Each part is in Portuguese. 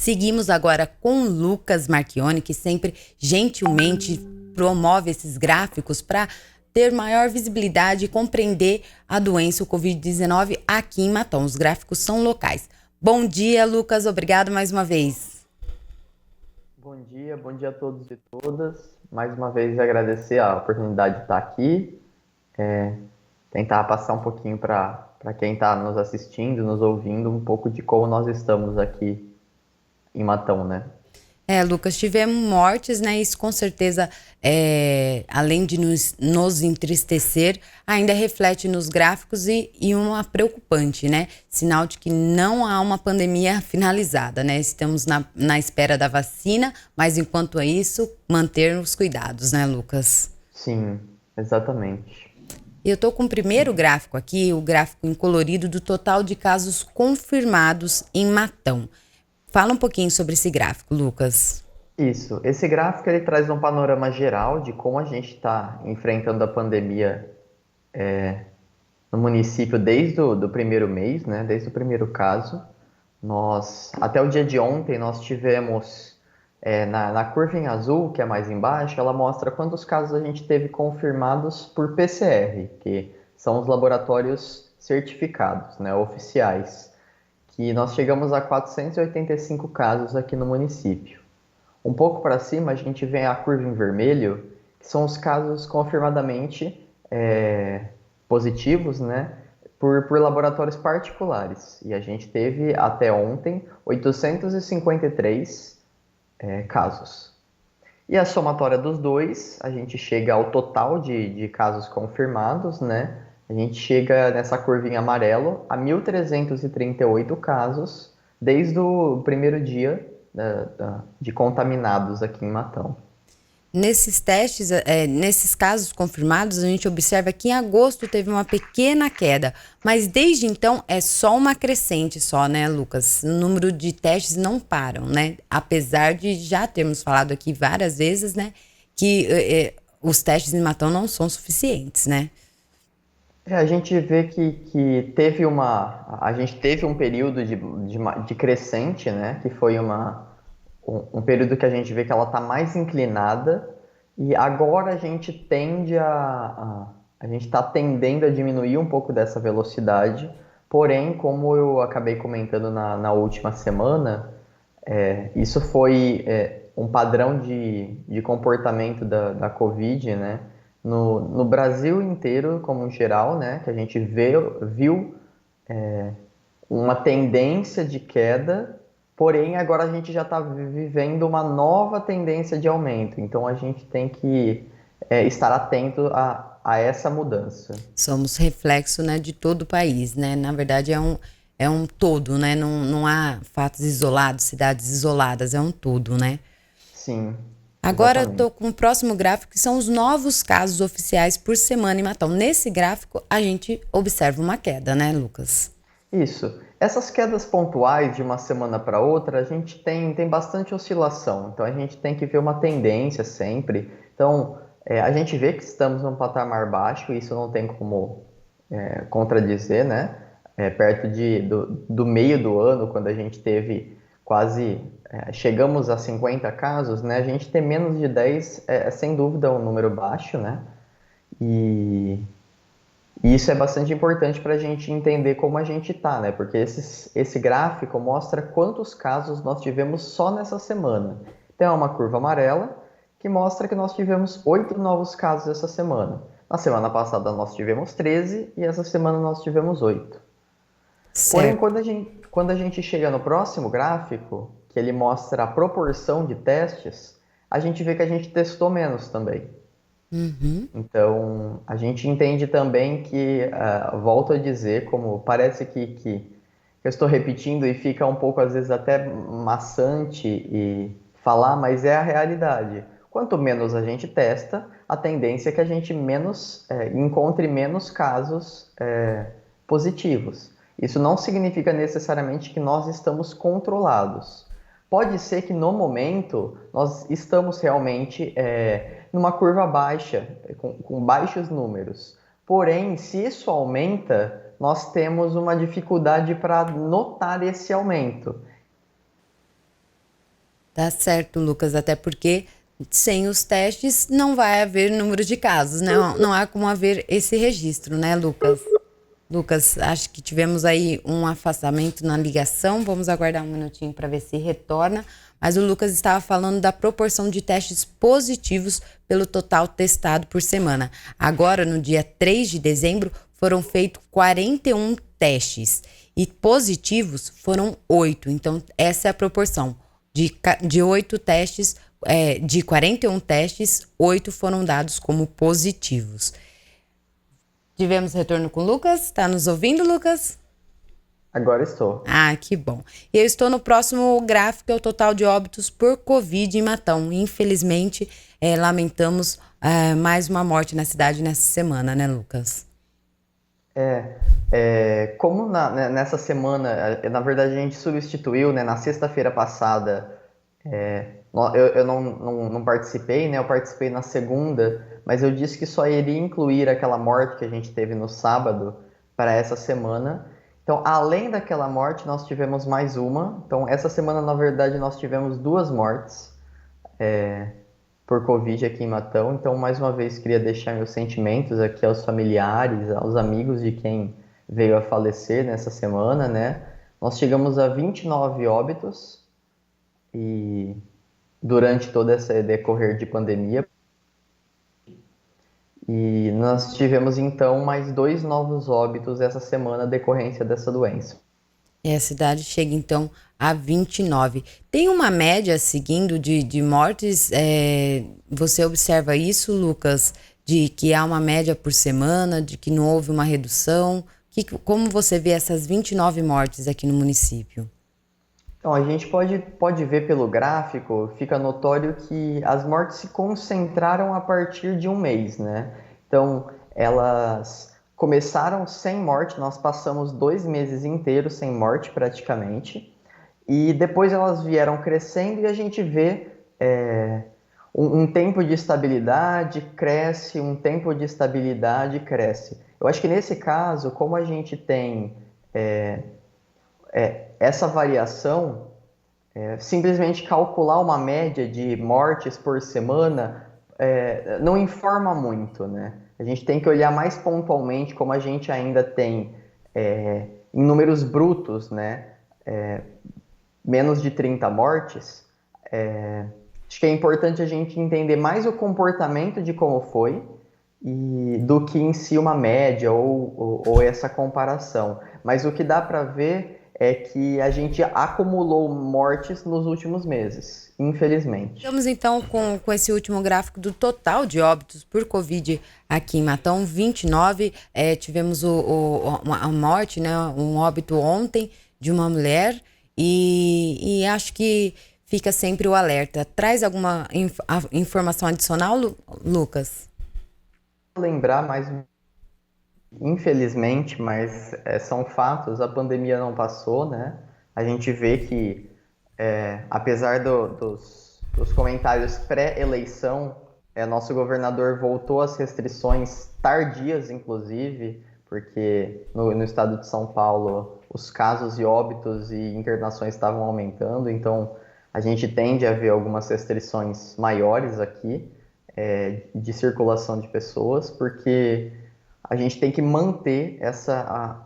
Seguimos agora com o Lucas Marchione, que sempre gentilmente promove esses gráficos para ter maior visibilidade e compreender a doença, o Covid-19, aqui em Matão. Os gráficos são locais. Bom dia, Lucas. Obrigado mais uma vez. Bom dia a todos e todas. Mais uma vez agradecer a oportunidade de estar aqui, tentar passar um pouquinho para quem está nos assistindo, nos ouvindo, um pouco de como nós estamos aqui em Matão, né? Lucas, tivemos mortes, né? Isso com certeza, além de nos entristecer, ainda reflete nos gráficos e uma preocupante, né? Sinal de que não há uma pandemia finalizada, né? Estamos na espera da vacina, mas enquanto isso, manter os cuidados, né, Lucas? Sim, exatamente. Eu estou com o primeiro gráfico aqui, o gráfico em colorido do total de casos confirmados em Matão. Fala um pouquinho sobre esse gráfico, Lucas. Isso. Esse gráfico ele traz um panorama geral de como a gente está enfrentando a pandemia no município desde o primeiro mês, né? Desde o primeiro caso. Até o dia de ontem, nós tivemos na curva em azul, que é mais embaixo, ela mostra quantos casos a gente teve confirmados por PCR, que são os laboratórios certificados, né, oficiais, que nós chegamos a 485 casos aqui no município. Um pouco para cima, a gente vê a curva em vermelho, que são os casos confirmadamente positivos, né, por laboratórios particulares. E a gente teve, até ontem, 853 casos. E a somatória dos dois, a gente chega ao total de casos confirmados, né? A gente chega nessa curvinha amarelo a 1.338 casos desde o primeiro dia de contaminados aqui em Matão. Nesses testes, nesses casos confirmados, a gente observa que em agosto teve uma pequena queda, mas desde então é só uma crescente só, né, Lucas? O número de testes não param, né? Apesar de já termos falado aqui várias vezes, né, que os testes em Matão não são suficientes, né? A gente vê que a gente teve um período de crescente, né? Que foi um período que a gente vê que ela está mais inclinada e agora a gente a gente está tendendo a diminuir um pouco dessa velocidade, porém, como eu acabei comentando na última semana, isso foi um padrão de comportamento da Covid, né? No Brasil inteiro, como em geral, né? Que a gente viu uma tendência de queda. Porém, agora a gente já está vivendo uma nova tendência de aumento. Então, a gente tem que estar atento a essa mudança. Somos reflexo, né, de todo o país, né? Na verdade, é um todo, né? Não há fatos isolados, cidades isoladas, é um todo, né? Sim, Agora eu exatamente. estou com o próximo gráfico, que são os novos casos oficiais por semana em Matão. Nesse gráfico, a gente observa uma queda, né, Lucas? Isso. Essas quedas pontuais de uma semana para outra, a gente tem bastante oscilação. Então, a gente tem que ver uma tendência sempre. Então, a gente vê que estamos num patamar baixo, e isso não tem como contradizer, né? Perto do meio do ano, quando a gente teve quase, chegamos a 50 casos, né? A gente ter menos de 10 sem dúvida um número baixo, né? E isso é bastante importante para a gente entender como a gente está, né? Porque esse gráfico mostra quantos casos nós tivemos só nessa semana. Então, é uma curva amarela que mostra que nós tivemos 8 novos casos essa semana. Na semana passada nós tivemos 13 e essa semana nós tivemos 8. Porém, Certo. quando a gente chega no próximo gráfico, que ele mostra a proporção de testes, a gente vê que a gente testou menos também. Uhum. Então, a gente entende também que, volto a dizer, como parece que eu estou repetindo e fica um pouco, às vezes, até maçante e falar, mas é a realidade. Quanto menos a gente testa, a tendência é que a gente encontre menos casos positivos. Isso não significa necessariamente que nós estamos controlados. Pode ser que no momento nós estamos realmente numa curva baixa, com baixos números. Porém, se isso aumenta, nós temos uma dificuldade para notar esse aumento. Tá certo, Lucas, até porque sem os testes não vai haver número de casos, né? Não há como haver esse registro, né, Lucas? Lucas, acho que tivemos aí um afastamento na ligação. Vamos aguardar um minutinho para ver se retorna. Mas o Lucas estava falando da proporção de testes positivos pelo total testado por semana. Agora, no dia 3 de dezembro, foram feitos 41 testes e positivos foram 8. Então, essa é a proporção. De 8 testes, de 41 testes, 8 foram dados como positivos. Tivemos retorno com o Lucas. Está nos ouvindo, Lucas? Agora estou. Ah, que bom. E eu estou no próximo gráfico, é o total de óbitos por Covid em Matão. Infelizmente, lamentamos mais uma morte na cidade nessa semana, né, Lucas? Como nessa semana, na verdade a gente substituiu, né, na sexta-feira passada, eu não participei, né, eu participei na segunda, mas eu disse que só iria incluir aquela morte que a gente teve no sábado para essa semana. Então, além daquela morte, nós tivemos mais uma. Então, essa semana, na verdade, nós tivemos 2 mortes por Covid aqui em Matão. Então, mais uma vez, queria deixar meus sentimentos aqui aos familiares, aos amigos de quem veio a falecer nessa semana, né? Nós chegamos a 29 óbitos e durante todo esse decorrer de pandemia. E nós tivemos, então, mais 2 novos óbitos essa semana decorrência dessa doença. E a cidade chega, então, a 29. Tem uma média seguindo de mortes? Você observa isso, Lucas? De que há uma média por semana, de que não houve uma redução? Como você vê essas 29 mortes aqui no município? Então, a gente pode ver pelo gráfico, fica notório que as mortes se concentraram a partir de um mês, né? Então, elas começaram sem morte, nós passamos 2 meses inteiros sem morte praticamente, e depois elas vieram crescendo e a gente vê um tempo de estabilidade cresce, um tempo de estabilidade cresce. Eu acho que nesse caso, como a gente tem essa variação, simplesmente calcular uma média de mortes por semana não informa muito, né? A gente tem que olhar mais pontualmente, como a gente ainda tem em números brutos, né? Menos de 30 mortes. Acho que é importante a gente entender mais o comportamento de como foi do que em si uma média ou essa comparação. Mas o que dá para ver é que a gente acumulou mortes nos últimos meses, infelizmente. Estamos então com esse último gráfico do total de óbitos por Covid aqui em Matão, 29. Tivemos a morte, né, um óbito ontem de uma mulher e acho que fica sempre o alerta. Traz alguma informação adicional, Lucas? Lembrar mais, infelizmente, mas são fatos, a pandemia não passou, né? A gente vê que, apesar dos comentários pré-eleição, nosso governador voltou às restrições tardias, inclusive, porque no estado de São Paulo os casos e óbitos e internações estavam aumentando, então a gente tende a ver algumas restrições maiores aqui de circulação de pessoas, porque a gente tem que manter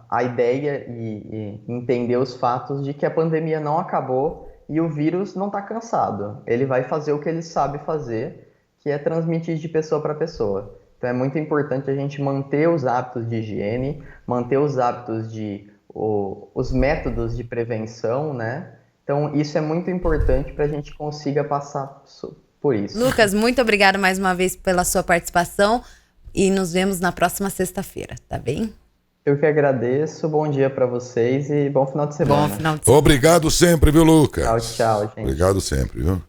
a ideia e entender os fatos de que a pandemia não acabou e o vírus não está cansado. Ele vai fazer o que ele sabe fazer, que é transmitir de pessoa para pessoa. Então é muito importante a gente manter os hábitos de higiene, manter os hábitos os métodos de prevenção, né? Então isso é muito importante para a gente consiga passar por isso. Lucas, muito obrigada mais uma vez pela sua participação. E nos vemos na próxima sexta-feira, tá bem? Eu que agradeço, bom dia para vocês e bom final de semana. Bom final de semana. Obrigado sempre, viu, Lucas? Tchau, gente. Obrigado sempre, viu?